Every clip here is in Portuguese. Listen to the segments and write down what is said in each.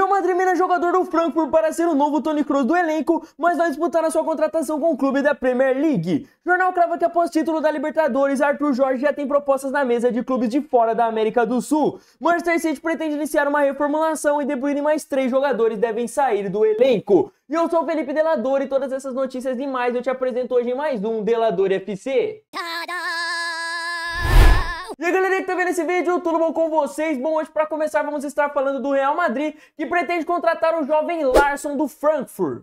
Real Madrid mira jogador do Frankfurt para ser o novo Toni Kroos do elenco, mas vai disputar a sua contratação com o clube da Premier League. O jornal crava que após título da Libertadores, Arthur Jorge já tem propostas na mesa de clubes de fora da América do Sul. Manchester City pretende iniciar uma reformulação e De Bruyne e mais 3 jogadores devem sair do elenco. E eu sou o Felipe Delador e todas essas notícias e mais eu te apresento hoje em mais um Delador FC. E aí galera que tá vendo esse vídeo, tudo bom com vocês? Bom, hoje para começar vamos estar falando do Real Madrid, que pretende contratar o jovem Larsson do Frankfurt.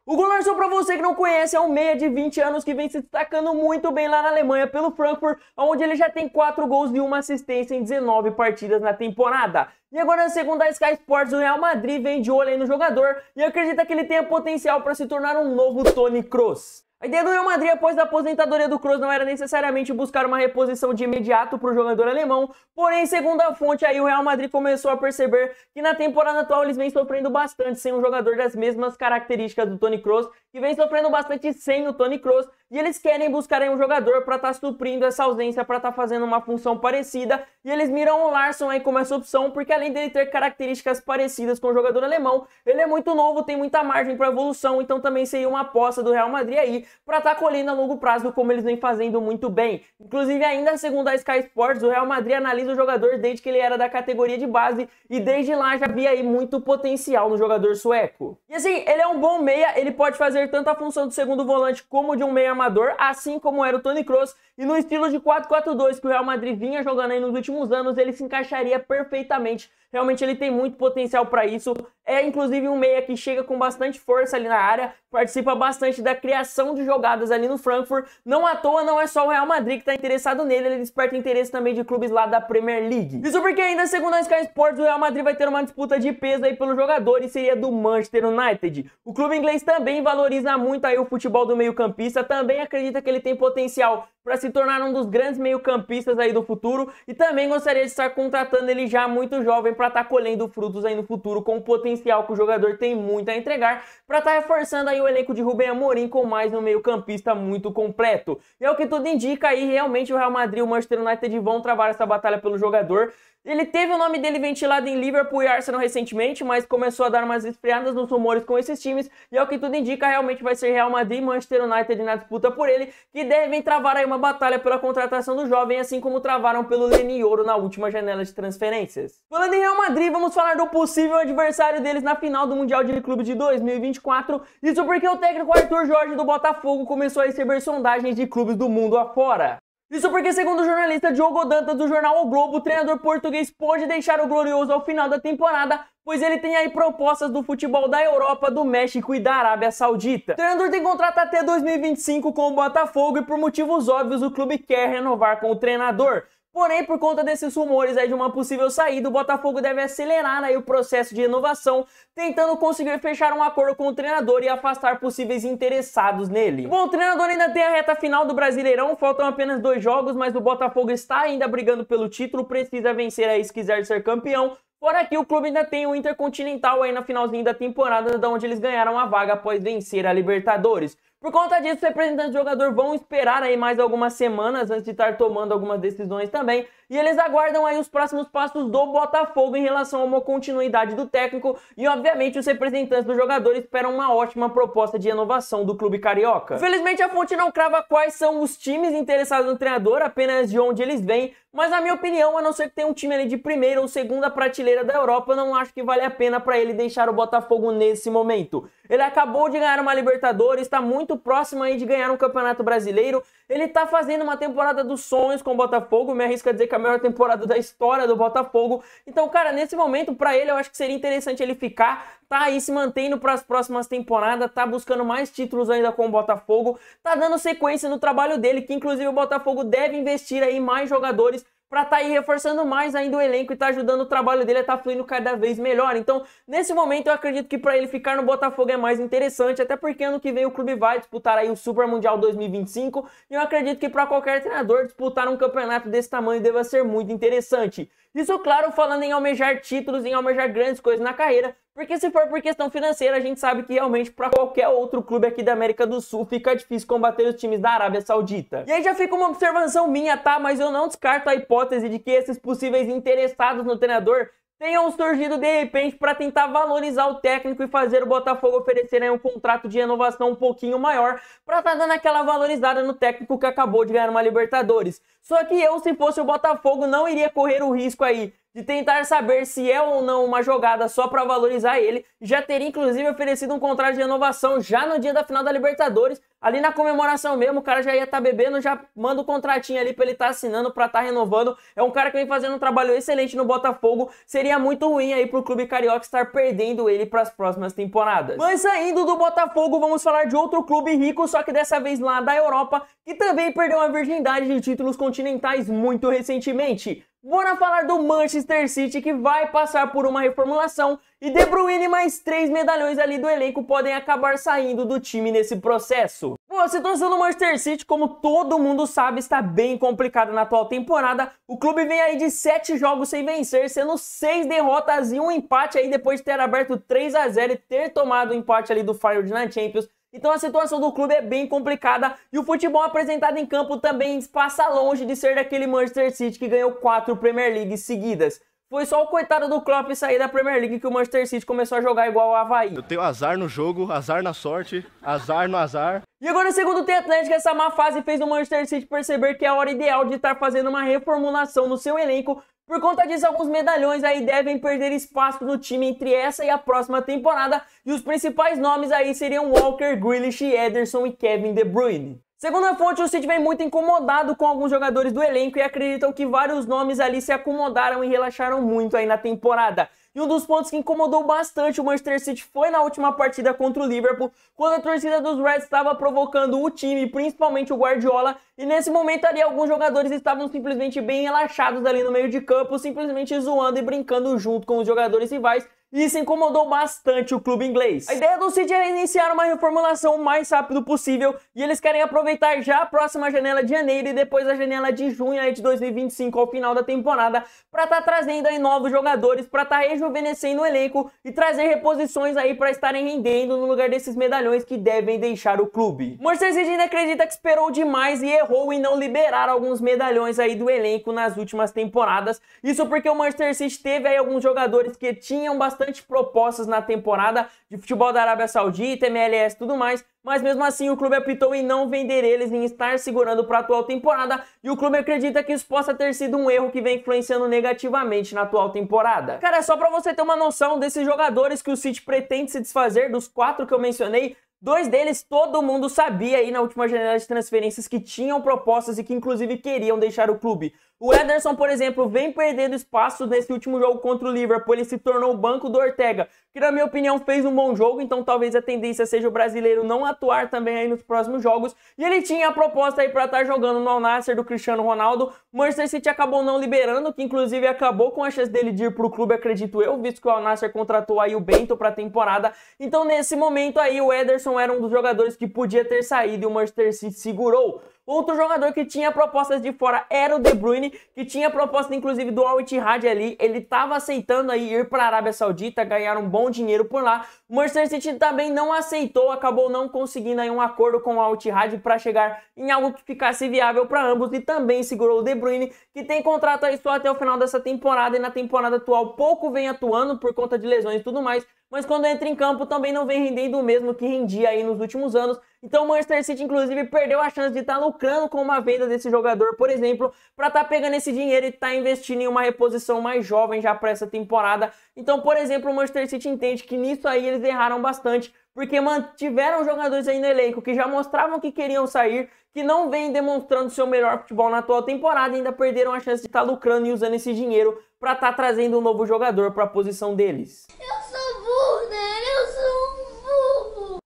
O Larsson, para você que não conhece, é um meia de 20 anos que vem se destacando muito bem lá na Alemanha pelo Frankfurt, onde ele já tem 4 gols e 1 assistência em 19 partidas na temporada. E agora, segundo a Sky Sports, o Real Madrid vem de olho aí no jogador e acredita que ele tenha potencial para se tornar um novo Toni Kroos. A ideia do Real Madrid após a aposentadoria do Kroos não era necessariamente buscar uma reposição de imediato para o jogador alemão, porém, segundo a fonte, aí o Real Madrid começou a perceber que na temporada atual eles vêm sofrendo bastante sem um jogador das mesmas características do Toni Kroos, que vem sofrendo bastante sem o Toni Kroos, e eles querem buscar aí um jogador para estar suprindo essa ausência, para estar fazendo uma função parecida, e eles miram o Larsson aí como essa opção, porque além dele ter características parecidas com o jogador alemão, ele é muito novo, tem muita margem para evolução, então também seria uma aposta do Real Madrid aí, para estar colhendo a longo prazo, como eles vêm fazendo muito bem. Inclusive, ainda segundo a Sky Sports, o Real Madrid analisa o jogador desde que ele era da categoria de base e desde lá já via aí muito potencial no jogador sueco. E assim, ele é um bom meia, ele pode fazer tanto a função de segundo volante como de um meia armador, assim como era o Toni Kroos, e no estilo de 4-4-2 que o Real Madrid vinha jogando aí nos últimos anos, ele se encaixaria perfeitamente. Realmente ele tem muito potencial para isso, é inclusive um meia que chega com bastante força ali na área, participa bastante da criação de jogadas ali no Frankfurt, não à toa não é só o Real Madrid que está interessado nele, ele desperta interesse também de clubes lá da Premier League. Isso porque ainda segundo a Sky Sports, o Real Madrid vai ter uma disputa de peso aí pelo jogador e seria do Manchester United. O clube inglês também valoriza muito aí o futebol do meio-campista, também acredita que ele tem potencial para se tornar um dos grandes meio-campistas aí do futuro e também gostaria de estar contratando ele já muito jovem para estar colhendo frutos aí no futuro com o potencial que o jogador tem muito a entregar, para estar reforçando aí o elenco de Rubem Amorim com mais um meio-campista muito completo. E é o que tudo indica aí, realmente o Real Madrid e o Manchester United vão travar essa batalha pelo jogador. Ele teve o nome dele ventilado em Liverpool e Arsenal recentemente, mas começou a dar umas esfriadas nos rumores com esses times, e é o que tudo indica, realmente vai ser Real Madrid e Manchester United na disputa por ele, que devem travar aí uma batalha pela contratação do jovem, assim como travaram pelo Leny Yoro na última janela de transferências. Falando em Real Madrid, vamos falar do possível adversário deles na final do Mundial de Clubes de 2024, isso porque o técnico Arthur Jorge do Botafogo começou a receber sondagens de clubes do mundo afora. Isso porque, segundo o jornalista Diogo Dantas do jornal O Globo, o treinador português pode deixar o glorioso ao final da temporada, pois ele tem aí propostas do futebol da Europa, do México e da Arábia Saudita. O treinador tem contrato até 2025 com o Botafogo e por motivos óbvios o clube quer renovar com o treinador. Porém, por conta desses rumores aí de uma possível saída, o Botafogo deve acelerar aí o processo de renovação, tentando conseguir fechar um acordo com o treinador e afastar possíveis interessados nele. Bom, o treinador ainda tem a reta final do Brasileirão, faltam apenas 2 jogos, mas o Botafogo está ainda brigando pelo título, precisa vencer aí se quiser ser campeão. Fora que o clube ainda tem o Intercontinental aí na finalzinho da temporada, da onde eles ganharam a vaga após vencer a Libertadores. Por conta disso, os representantes do jogador vão esperar aí mais algumas semanas antes de estar tomando algumas decisões também. E eles aguardam aí os próximos passos do Botafogo em relação a uma continuidade do técnico. E obviamente os representantes do jogador esperam uma ótima proposta de renovação do clube carioca. Infelizmente a fonte não crava quais são os times interessados no treinador, apenas de onde eles vêm. Mas na minha opinião, a não ser que tenha um time ali de primeira ou segunda prateleira da Europa, eu não acho que vale a pena para ele deixar o Botafogo nesse momento. Ele acabou de ganhar uma Libertadores, está muito próximo aí de ganhar um Campeonato Brasileiro. Ele está fazendo uma temporada dos sonhos com o Botafogo, me arrisco a dizer que é a melhor temporada da história do Botafogo. Então, cara, nesse momento, para ele, eu acho que seria interessante ele ficar, tá aí se mantendo para as próximas temporadas, tá buscando mais títulos ainda com o Botafogo, tá dando sequência no trabalho dele, que inclusive o Botafogo deve investir aí em mais jogadores para estar aí reforçando mais ainda o elenco e tá ajudando o trabalho dele a estar fluindo cada vez melhor. Então, nesse momento, eu acredito que para ele ficar no Botafogo é mais interessante, até porque ano que vem o clube vai disputar aí o Super Mundial 2025, e eu acredito que para qualquer treinador disputar um campeonato desse tamanho deva ser muito interessante. Isso, claro, falando em almejar títulos, em almejar grandes coisas na carreira, porque se for por questão financeira, a gente sabe que realmente para qualquer outro clube aqui da América do Sul fica difícil combater os times da Arábia Saudita. E aí já fica uma observação minha, tá? Mas eu não descarto a hipótese de que esses possíveis interessados no treinador tenham surgido de repente para tentar valorizar o técnico e fazer o Botafogo oferecer aí um contrato de renovação um pouquinho maior para estar dando aquela valorizada no técnico que acabou de ganhar uma Libertadores. Só que eu, se fosse o Botafogo, não iria correr o risco aí de tentar saber se é ou não uma jogada só para valorizar ele. Já teria inclusive oferecido um contrato de renovação já no dia da final da Libertadores. Ali na comemoração mesmo, o cara já ia estar bebendo, já manda o contratinho ali para ele estar assinando, para estar renovando. É um cara que vem fazendo um trabalho excelente no Botafogo. Seria muito ruim aí pro clube carioca estar perdendo ele para as próximas temporadas. Mas saindo do Botafogo, vamos falar de outro clube rico, só que dessa vez lá da Europa, que também perdeu a virgindade de títulos continentais muito recentemente. Bora falar do Manchester City, que vai passar por uma reformulação, e De Bruyne e mais 3 medalhões ali do elenco podem acabar saindo do time nesse processo. Bom, a situação do Manchester City, como todo mundo sabe, está bem complicada na atual temporada. O clube vem aí de 7 jogos sem vencer, sendo 6 derrotas e um empate aí depois de ter aberto 3-0 e ter tomado o empate ali do Feyenoord na Champions. Então a situação do clube é bem complicada e o futebol apresentado em campo também passa longe de ser daquele Manchester City que ganhou 4 Premier League seguidas. Foi só o coitado do Klopp sair da Premier League que o Manchester City começou a jogar igual o Avaí. Eu tenho azar no jogo, azar na sorte, azar no azar. E agora, segundo o The Athletic, essa má fase fez o Manchester City perceber que é a hora ideal de estar fazendo uma reformulação no seu elenco. Por conta disso, alguns medalhões aí devem perder espaço no time entre essa e a próxima temporada. E os principais nomes aí seriam Walker, Grealish, Ederson e Kevin De Bruyne. Segundo a fonte, o City vem muito incomodado com alguns jogadores do elenco e acreditam que vários nomes ali se acomodaram e relaxaram muito aí na temporada. E um dos pontos que incomodou bastante o Manchester City foi na última partida contra o Liverpool, quando a torcida dos Reds estava provocando o time, principalmente o Guardiola, e nesse momento ali alguns jogadores estavam simplesmente bem relaxados ali no meio de campo, simplesmente zoando e brincando junto com os jogadores rivais. E isso incomodou bastante o clube inglês. A ideia do City é iniciar uma reformulação o mais rápido possível e eles querem aproveitar já a próxima janela de janeiro e depois a janela de junho aí de 2025 ao final da temporada para estar trazendo aí novos jogadores, para estar rejuvenescendo o elenco e trazer reposições aí para estarem rendendo no lugar desses medalhões que devem deixar o clube. O Manchester City ainda acredita que esperou demais e errou em não liberar alguns medalhões aí do elenco nas últimas temporadas. Isso porque o Manchester City teve aí alguns jogadores que tinham bastante propostas na temporada de futebol da Arábia Saudita, MLS e tudo mais, mas mesmo assim o clube optou em não vender eles, em estar segurando para a atual temporada, e o clube acredita que isso possa ter sido um erro que vem influenciando negativamente na atual temporada. Cara, é só para você ter uma noção desses jogadores que o City pretende se desfazer, dos 4 que eu mencionei. 2 deles todo mundo sabia aí na última janela de transferências que tinham propostas e que inclusive queriam deixar o clube. O Ederson, por exemplo, vem perdendo espaço nesse último jogo contra o Liverpool. Ele se tornou o banco do Ortega, que na minha opinião fez um bom jogo, então talvez a tendência seja o brasileiro não atuar também aí nos próximos jogos. E ele tinha a proposta aí para estar jogando no Al Nassr do Cristiano Ronaldo. O Manchester City acabou não liberando, que inclusive acabou com a chance dele de ir para o clube, acredito eu, visto que o Al Nassr contratou aí o Bento para a temporada. Então nesse momento aí o Ederson era um dos jogadores que podia ter saído e o Manchester City segurou. Outro jogador que tinha propostas de fora era o De Bruyne, que tinha proposta inclusive do Al Ittihad ali. Ele estava aceitando aí ir para a Arábia Saudita, ganhar um bom dinheiro por lá. O Manchester City também não aceitou, acabou não conseguindo aí um acordo com o Al Ittihad para chegar em algo que ficasse viável para ambos, e também segurou o De Bruyne, que tem contrato aí só até o final dessa temporada, e na temporada atual pouco vem atuando por conta de lesões e tudo mais, mas quando entra em campo também não vem rendendo o mesmo que rendia aí nos últimos anos. Então o Manchester City inclusive perdeu a chance de estar lucrando com uma venda desse jogador, por exemplo, para estar pegando esse dinheiro e estar investindo em uma reposição mais jovem já para essa temporada. Então, por exemplo, o Manchester City entende que nisso aí eles erraram bastante, porque mantiveram jogadores aí no elenco que já mostravam que queriam sair, que não vêm demonstrando seu melhor futebol na atual temporada, e ainda perderam a chance de estar lucrando e usando esse dinheiro para estar trazendo um novo jogador para a posição deles.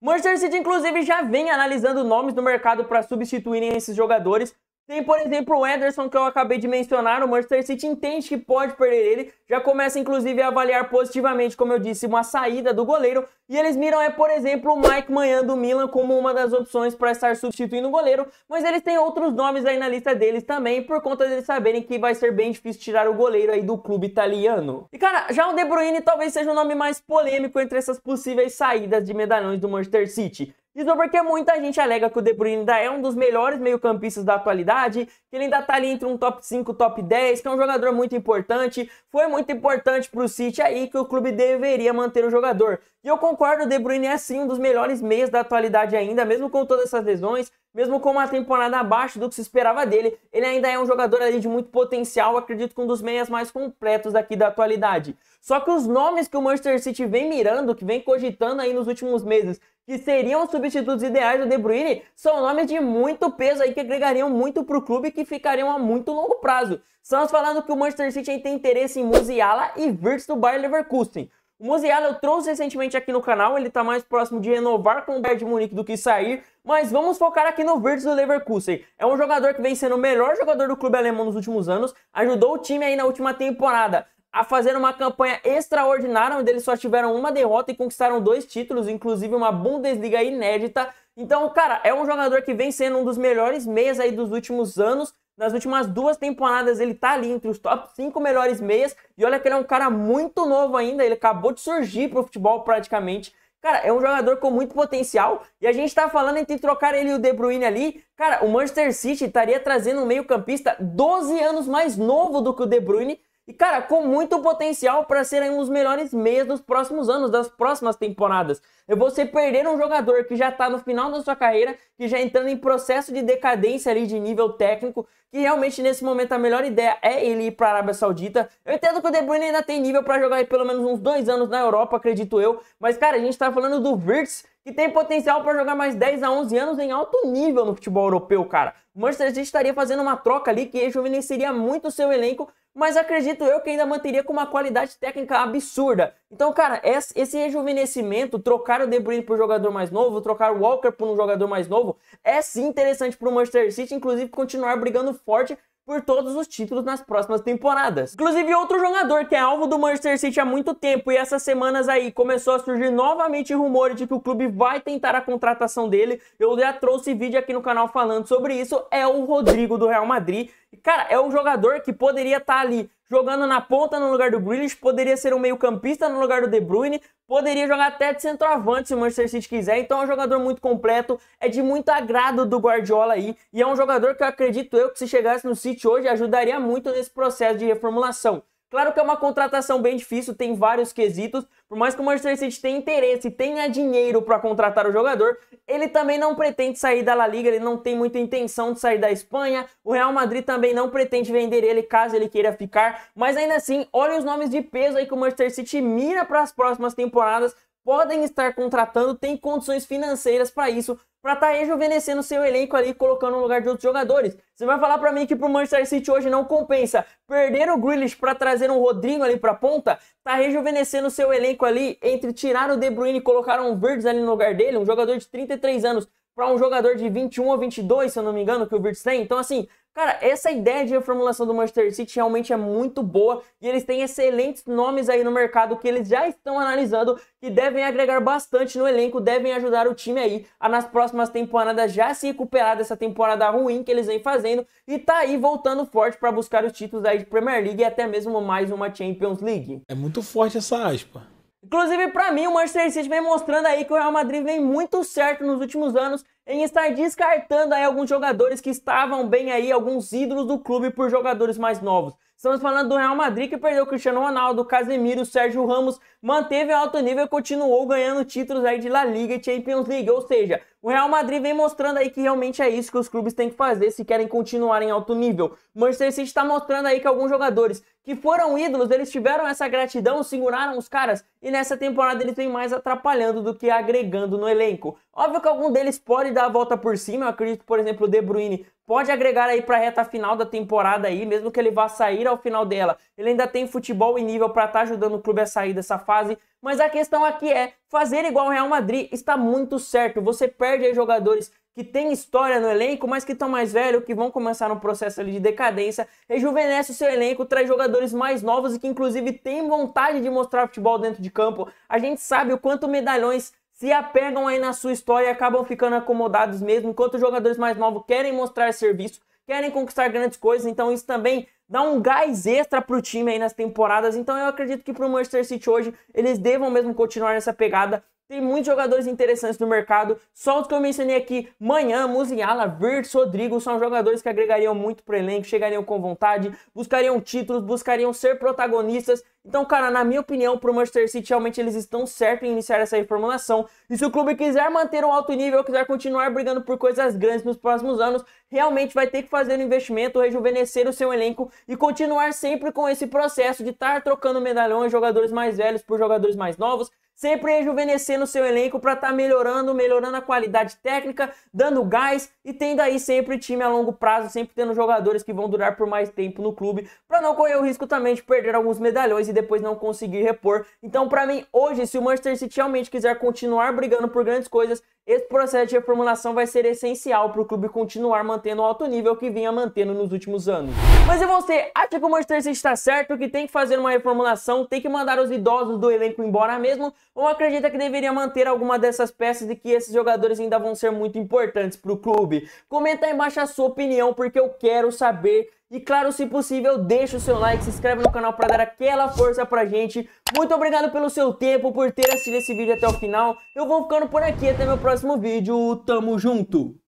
O Manchester City inclusive já vem analisando nomes no mercado para substituírem esses jogadores. Tem, por exemplo, o Ederson, que eu acabei de mencionar. O Manchester City entende que pode perder ele, já começa inclusive a avaliar positivamente, como eu disse, uma saída do goleiro, e eles miram, por exemplo, o Mike Maignan do Milan como uma das opções para estar substituindo o goleiro, mas eles têm outros nomes aí na lista deles também, por conta deles saberem que vai ser bem difícil tirar o goleiro aí do clube italiano. E cara, já o De Bruyne talvez seja o nome mais polêmico entre essas possíveis saídas de medalhões do Manchester City. Isso porque muita gente alega que o De Bruyne ainda é um dos melhores meio-campistas da atualidade, que ele ainda tá ali entre um top 5, top 10, que é um jogador muito importante, foi muito importante pro City aí, que o clube deveria manter o jogador. E eu concordo, o De Bruyne é sim um dos melhores meias da atualidade ainda, mesmo com todas essas lesões, mesmo com uma temporada abaixo do que se esperava dele, ele ainda é um jogador ali de muito potencial, acredito que um dos meias mais completos aqui da atualidade. Só que os nomes que o Manchester City vem mirando, que vem cogitando aí nos últimos meses, que seriam os substitutos ideais do De Bruyne, são nomes de muito peso aí, que agregariam muito para o clube e que ficariam a muito longo prazo. Estamos falando que o Manchester City tem interesse em Musiala e Wirtz do Bayer Leverkusen. O Musiala eu trouxe recentemente aqui no canal, ele está mais próximo de renovar com o Bayern de Munique do que sair, mas vamos focar aqui no Wirtz do Leverkusen. É um jogador que vem sendo o melhor jogador do clube alemão nos últimos anos, ajudou o time aí na última temporada a fazer uma campanha extraordinária, onde eles só tiveram uma derrota e conquistaram 2 títulos, inclusive uma Bundesliga inédita. Então, cara, é um jogador que vem sendo um dos melhores meias aí dos últimos anos. Nas últimas 2 temporadas ele tá ali entre os top 5 melhores meias. E olha que ele é um cara muito novo ainda, ele acabou de surgir pro futebol praticamente. Cara, é um jogador com muito potencial e a gente tá falando entre trocar ele e o De Bruyne ali. Cara, o Manchester City estaria trazendo um meio-campista 12 anos mais novo do que o De Bruyne. E, cara, com muito potencial para ser um dos melhores meias dos próximos anos, das próximas temporadas. É você perder um jogador que já está no final da sua carreira, que já entrando em processo de decadência ali de nível técnico, que realmente nesse momento a melhor ideia é ele ir para a Arábia Saudita. Eu entendo que o De Bruyne ainda tem nível para jogar aí pelo menos uns 2 anos na Europa, acredito eu. Mas, cara, a gente está falando do Wirtz, que tem potencial para jogar mais 10 a 11 anos em alto nível no futebol europeu, cara. O Manchester City estaria fazendo uma troca ali que rejuvenesceria muito o seu elenco, mas acredito eu que ainda manteria com uma qualidade técnica absurda. Então, cara, esse rejuvenescimento, trocar o De Bruyne por um jogador mais novo, trocar o Walker por um jogador mais novo, é sim interessante para o Manchester City, inclusive continuar brigando forte por todos os títulos nas próximas temporadas. Inclusive, outro jogador que é alvo do Manchester City há muito tempo e essas semanas aí começou a surgir novamente rumores de que o clube vai tentar a contratação dele. Eu já trouxe vídeo aqui no canal falando sobre isso, é o Rodrigo do Real Madrid. E, cara, é um jogador que poderia estar ali jogando na ponta no lugar do Grealish, poderia ser um meio-campista no lugar do De Bruyne, poderia jogar até de centroavante se o Manchester City quiser. Então é um jogador muito completo, é de muito agrado do Guardiola aí, e é um jogador que eu acredito eu que se chegasse no City hoje ajudaria muito nesse processo de reformulação. Claro que é uma contratação bem difícil, tem vários quesitos, por mais que o Manchester City tenha interesse, tenha dinheiro para contratar o jogador, ele também não pretende sair da La Liga, ele não tem muita intenção de sair da Espanha, o Real Madrid também não pretende vender ele caso ele queira ficar, mas ainda assim, olha os nomes de peso aí que o Manchester City mira para as próximas temporadas, podem estar contratando, tem condições financeiras para isso, para estar rejuvenescendo seu elenco ali, colocando no lugar de outros jogadores. Você vai falar para mim que pro Manchester City hoje não compensa perder o Grealish para trazer um Rodrigo ali para ponta, tá rejuvenescendo seu elenco ali, entre tirar o De Bruyne e colocar um Wirtz ali no lugar dele, um jogador de 33 anos para um jogador de 21 ou 22, se eu não me engano, que o Wirtz tem. Então, assim, cara, essa ideia de reformulação do Manchester City realmente é muito boa e eles têm excelentes nomes aí no mercado que eles já estão analisando, que devem agregar bastante no elenco, devem ajudar o time aí a nas próximas temporadas já se recuperar dessa temporada ruim que eles vêm fazendo e tá aí voltando forte para buscar os títulos aí de Premier League e até mesmo mais uma Champions League. É muito forte essa aspa. Inclusive, para mim, o Manchester City vem mostrando aí que o Real Madrid vem muito certo nos últimos anos em estar descartando aí alguns jogadores que estavam bem aí, alguns ídolos do clube por jogadores mais novos. Estamos falando do Real Madrid que perdeu o Cristiano Ronaldo, Casemiro, Sérgio Ramos, manteve alto nível e continuou ganhando títulos aí de La Liga e Champions League. Ou seja, o Real Madrid vem mostrando aí que realmente é isso que os clubes têm que fazer se querem continuar em alto nível. O Manchester City está mostrando aí que alguns jogadores que foram ídolos, eles tiveram essa gratidão, seguraram os caras e nessa temporada eles vêm mais atrapalhando do que agregando no elenco. Óbvio que algum deles pode dar a volta por cima, eu acredito, por exemplo, o De Bruyne pode agregar aí para a reta final da temporada aí, mesmo que ele vá sair ao final dela. Ele ainda tem futebol e nível para estar ajudando o clube a sair dessa fase, mas a questão aqui é fazer igual o Real Madrid está muito certo. Você perde aí jogadores que têm história no elenco, mas que estão mais velhos, que vão começar no processo ali de decadência, rejuvenesce o seu elenco, traz jogadores mais novos e que inclusive têm vontade de mostrar futebol dentro de campo. A gente sabe o quanto medalhões se apegam aí na sua história e acabam ficando acomodados mesmo, enquanto os jogadores mais novos querem mostrar serviço, querem conquistar grandes coisas, então isso também dá um gás extra pro time aí nas temporadas. Então eu acredito que pro Manchester City hoje eles devam mesmo continuar nessa pegada, Tem muitos jogadores interessantes no mercado, só os que eu mencionei aqui, Manhã, Musiala, Wirtz, Rodrigo, são jogadores que agregariam muito pro elenco, chegariam com vontade, buscariam títulos, buscariam ser protagonistas. Então, cara, na minha opinião, pro Manchester City, realmente eles estão certos em iniciar essa reformulação. E se o clube quiser manter um alto nível, quiser continuar brigando por coisas grandes nos próximos anos, realmente vai ter que fazer um investimento, rejuvenescer o seu elenco e continuar sempre com esse processo de estar trocando medalhões, jogadores mais velhos por jogadores mais novos, sempre rejuvenescendo o seu elenco para estar melhorando a qualidade técnica, dando gás e tendo aí sempre time a longo prazo, sempre tendo jogadores que vão durar por mais tempo no clube, para não correr o risco também de perder alguns medalhões e depois não conseguir repor. Então, para mim, hoje, se o Manchester City realmente quiser continuar brigando por grandes coisas, esse processo de reformulação vai ser essencial para o clube continuar mantendo o alto nível que vinha mantendo nos últimos anos. Mas e você, acha que o Manchester City está certo, que tem que fazer uma reformulação, tem que mandar os idosos do elenco embora mesmo, ou acredita que deveria manter alguma dessas peças e que esses jogadores ainda vão ser muito importantes para o clube? Comenta aí embaixo a sua opinião, porque eu quero saber. E claro, se possível, deixa o seu like, se inscreve no canal para dar aquela força pra gente. Muito obrigado pelo seu tempo, por ter assistido esse vídeo até o final. Eu vou ficando por aqui, até meu próximo vídeo. Tamo junto!